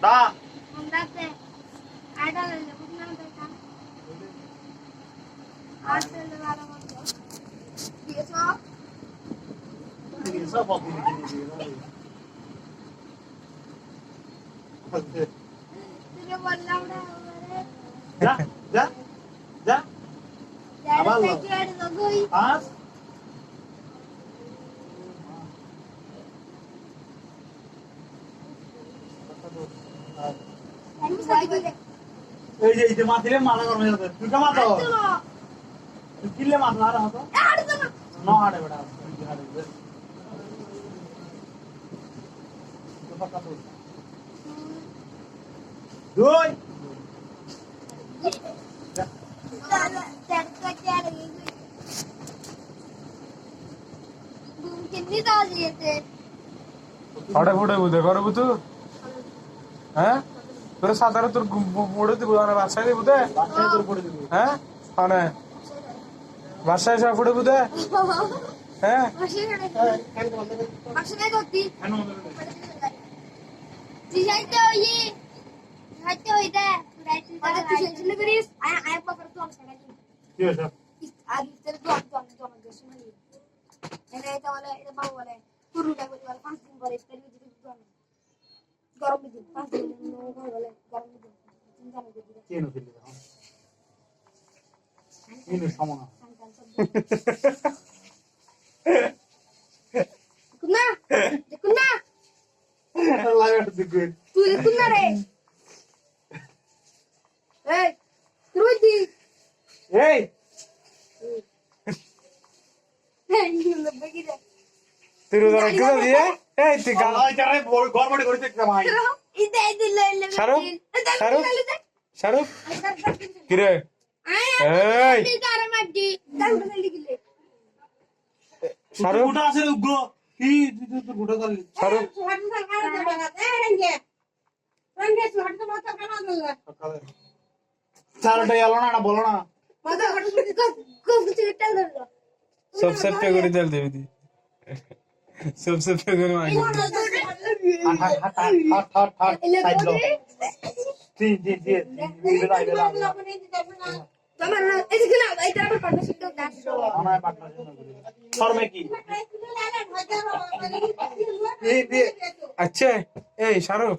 Da. Mandate. Ada le bugna deta. Arte le vara mando. Eso. Eso papi ne kini. Tire bolla uड़ा Ja, ja. Ja. Abar Aballo. te quiero dogoi. Pass. এই যে মাতিলে মালা করবে যাবে তুই কা মাতো তুই কিলে মাতো আর হতো ন হাড়ে বেটা হাড়ে তো পাকা তো দুই कितनी दाल दिए थे फड़े फुड़े बुझे कर बुझू हैं তোর সাধারণ তোর পড়ে দিব মানে বাসায় দিব দে বাসায় তোর পড়ে দিবি হ্যাঁ মানে বাসায় সব পড়ে বুঝে হ্যাঁ मार्क्स नहीं होती কেন दिखाते हो ये दिखाते हो इधर अगर तू टेंशन करिस आई एम पर तो हम सगा কি হইছে इस आगे तेरे तो हम देश में এনে এটা বলে এটা বাবু বলে পুরুটা বলে 5 দিন পরে ইফতারি দিতে তো গরম দিন 5 দিন নো ঘর বলে গরম দিন চিন্তা না করি কি নো ফিলি ইনু সমনা কুনা কুনা লাগাতে দিকে তুই কুনা রে এই রুইদি এই এই লব্বে কি রে তুই রোজা কি দিয়ে এই তুই গা আল্লাহ যারে গড়বড়ি করে দেখতে ভাই ইদে ইদে লইলে শাহরুখ শাহরুখ শাহরুখ কি রে এই তারে মাটি দাউড়ে লিখিলে শাহরুখ গুটা আছে উগ্র কি তুই গুটা করলি শাহরুখ চারটা এলো না বলো না सबसे पे করে দিল দেবি দি सबसे पे করে মাই হাট সাইড লো জি বেলা তোমার এদিকে না এইটা আবার পার্টনারশিপ দাও আমার পার্টনারশিপ করি শর্মে কি अच्छा ए शाहरुख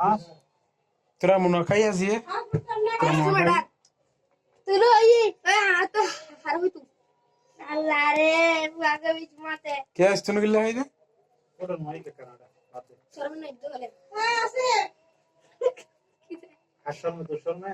হ্যাঁ तेरा मुन्ना खाई आसी है তুই ওই তো হারবি তুই আল্লাহ রে আগে বিচ মাতে क्या इस तूने किल्ला है इधर ওটা নয় কে কানাডা রাতে শরম নাই তো বলে আছে হাসর মে তো শর্মে